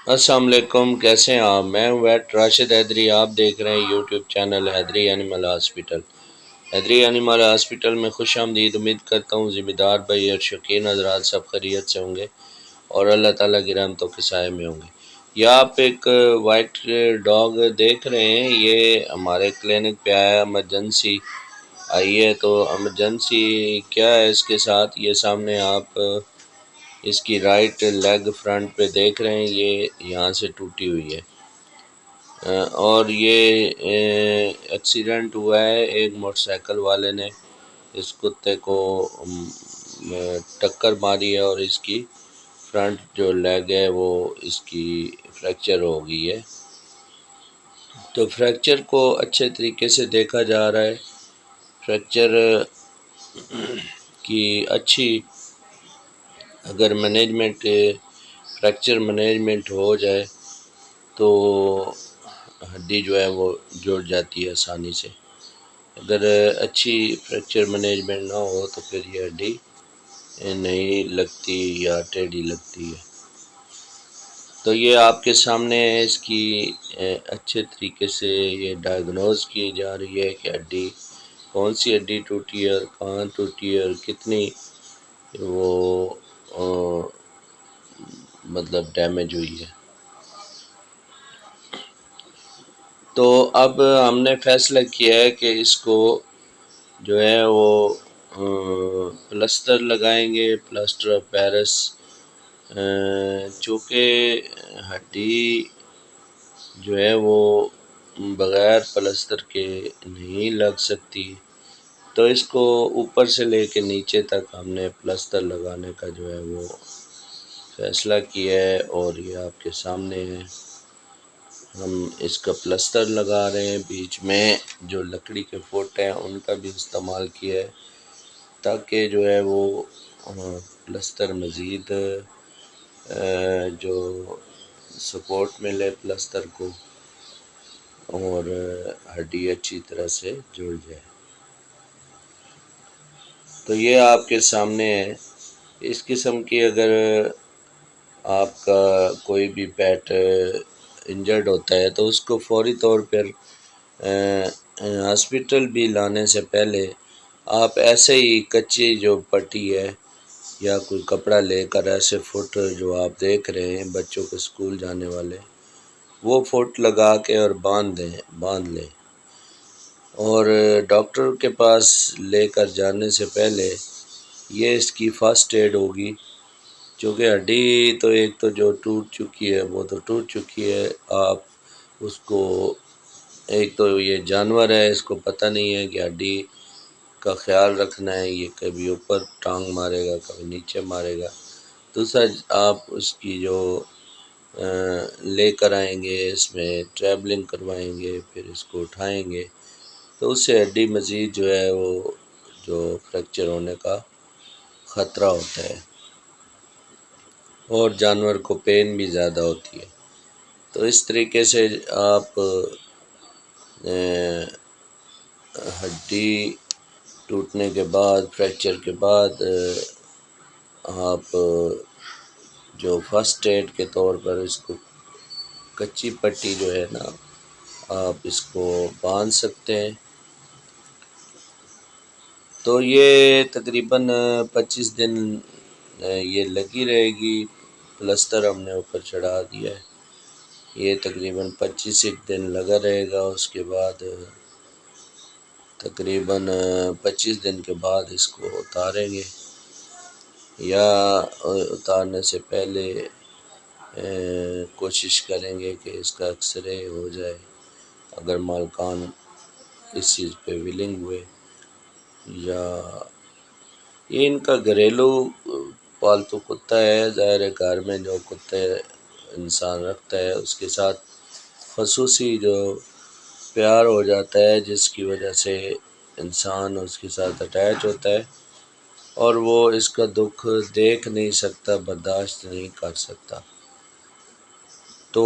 السلام علیکم، کیسے ہیں آپ؟ میں ہوں ویٹ راشد حیدری، آپ دیکھ رہے ہیں یوٹیوب چینل حیدری اینیمل ہاسپٹل۔ حیدری اینیمل ہاسپٹل میں خوش آمدید۔ امید کرتا ہوں ذمہ دار بھائی اور شوقین حضرات سب خیریت سے ہوں گے اور اللہ تعالیٰ کی رحمتوں کے سائے میں ہوں گے۔ یہ آپ ایک وائٹ ڈاگ دیکھ رہے ہیں، یہ ہمارے کلینک پہ آیا ایمرجنسی آئی ہے۔ تو ایمرجنسی کیا ہے اس کے ساتھ، یہ سامنے آپ اس کی رائٹ لیگ فرنٹ پہ دیکھ رہے ہیں، یہ یہاں سے ٹوٹی ہوئی ہے۔ اور یہ ایکسیڈنٹ ہوا ہے، ایک موٹر سائیکل والے نے اس کتے کو ٹکر ماری ہے اور اس کی فرنٹ جو لیگ ہے وہ اس کی فریکچر ہو گئی ہے۔ تو فریکچر کو اچھے طریقے سے دیکھا جا رہا ہے۔ فریکچر کی اچھی اگر مینجمنٹ فریکچر مینجمنٹ ہو جائے تو ہڈی جو ہے وہ جڑ جاتی ہے آسانی سے۔ اگر اچھی فریکچر مینجمنٹ نہ ہو تو پھر یہ ہڈی نہیں لگتی یا ٹیڑھی لگتی ہے۔ تو یہ آپ کے سامنے ہے، اس کی اچھے طریقے سے یہ ڈائگنوز کی جا رہی ہے کہ ہڈی کون سی ہڈی ٹوٹی ہے اور کہاں ٹوٹی ہے اور کتنی وہ مطلب ڈیمیج ہوئی ہے۔ تو اب ہم نے فیصلہ کیا ہے کہ اس کو جو ہے وہ پلسٹر لگائیں گے، پلسٹر آف پیرس، چونکہ ہڈی جو ہے وہ بغیر پلسٹر کے نہیں لگ سکتی، تو اس کو اوپر سے لے کے نیچے تک ہم نے پلسٹر لگانے کا جو ہے وہ فیصلہ کیا ہے، اور یہ آپ کے سامنے ہے۔ ہم اس کا پلسٹر لگا رہے ہیں، بیچ میں جو لکڑی کے فٹ ہیں ان کا بھی استعمال کیا ہے تاکہ جو ہے وہ پلسٹر مزید جو سپورٹ ملے پلسٹر کو اور ہڈی اچھی طرح سے جڑ جائے۔ تو یہ آپ کے سامنے ہے۔ اس قسم کی اگر آپ کا کوئی بھی پیٹ انجرڈ ہوتا ہے تو اس کو فوری طور پر ہاسپٹل بھی لانے سے پہلے آپ ایسے ہی کچی جو پٹی ہے یا کوئی کپڑا لے کر ایسے فٹ جو آپ دیکھ رہے ہیں بچوں کو اسکول جانے والے، وہ فٹ لگا کے اور باندھ لیں، اور ڈاکٹر کے پاس لے کر جانے سے پہلے یہ اس کی فرسٹ ایڈ ہوگی، چونکہ ہڈی تو ایک تو جو ٹوٹ چکی ہے وہ تو ٹوٹ چکی ہے۔ آپ اس کو ایک تو یہ جانور ہے، اس کو پتہ نہیں ہے کہ ہڈی کا خیال رکھنا ہے، یہ کبھی اوپر ٹانگ مارے گا کبھی نیچے مارے گا۔ دوسرا آپ اس کی جو لے کر آئیں گے، اس میں ٹریولنگ کروائیں گے، پھر اس کو اٹھائیں گے تو اس سے ہڈی مزید جو ہے وہ جو فریکچر ہونے کا خطرہ ہوتا ہے اور جانور کو پین بھی زیادہ ہوتی ہے۔ تو اس طریقے سے آپ ہڈی ٹوٹنے کے بعد، فریکچر کے بعد، آپ جو فرسٹ ایڈ کے طور پر اس کو کچی پٹی جو ہے نا آپ اس کو باندھ سکتے ہیں۔ تو یہ تقریباً 25 دن یہ لگی رہے گی، پلسٹر ہم نے اوپر چڑھا دیا ہے، یہ تقریباً 25 دن لگا رہے گا۔ اس کے بعد تقریباً 25 دن کے بعد اس کو اتاریں گے، یا اتارنے سے پہلے کوشش کریں گے کہ اس کا ایکس رے ہو جائے اگر مالکان اس چیز پہ ولنگ ہوئے، یا یہ ان کا گھریلو پالتو کتا ہے۔ ظاہر ہے گھر میں جو کتے انسان رکھتا ہے اس کے ساتھ خصوصی جو پیار ہو جاتا ہے، جس کی وجہ سے انسان اس کے ساتھ اٹیچ ہوتا ہے اور وہ اس کا دکھ دیکھ نہیں سکتا، برداشت نہیں کر سکتا۔ تو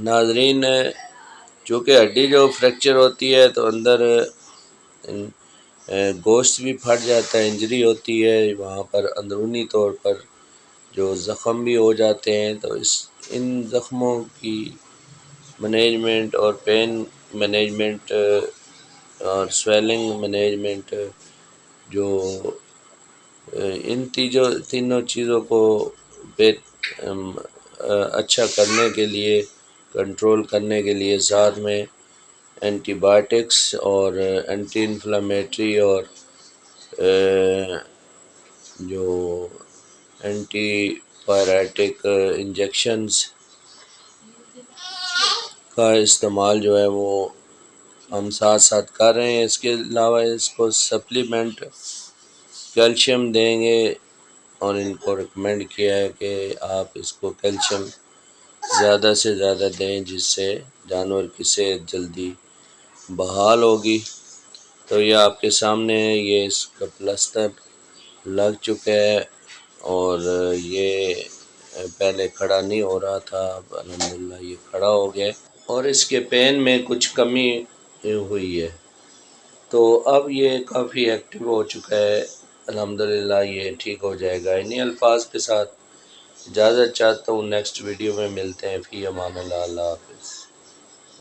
ناظرین، چونکہ ہڈی جو فریکچر ہوتی ہے تو اندر گوشت بھی پھٹ جاتا ہے، انجری ہوتی ہے وہاں پر اندرونی طور پر جو زخم بھی ہو جاتے ہیں تو ان زخموں کی مینجمنٹ اور پین مینجمنٹ اور سویلنگ مینجمنٹ جو ان تینوں چیزوں کو اچھا کرنے کے لیے، کنٹرول کرنے کے لیے ساتھ میں اینٹی بائیوٹکس اور اینٹی انفلیمیٹری اور جو اینٹی پیرائٹک انجیکشنز کا استعمال جو ہے وہ ہم ساتھ ساتھ کر رہے ہیں۔ اس کے علاوہ اس کو سپلیمنٹ کیلشیم دیں گے، اور ان کو ریکمینڈ کیا ہے کہ آپ اس کو کیلشیم زیادہ سے زیادہ دیں، جس سے جانور کی صحت جلدی بحال ہوگی۔ تو یہ آپ کے سامنے ہے، یہ اس کا پلسٹر لگ چکا ہے، اور یہ پہلے کھڑا نہیں ہو رہا تھا، اب الحمدللہ یہ کھڑا ہو گیا، اور اس کے پین میں کچھ کمی ہوئی ہے، تو اب یہ کافی ایکٹیو ہو چکا ہے۔ الحمدللہ یہ ٹھیک ہو جائے گا۔ انہی الفاظ کے ساتھ اجازت چاہتا ہوں، نیکسٹ ویڈیو میں ملتے ہیں۔ فی امان اللہ، اللہ حافظ۔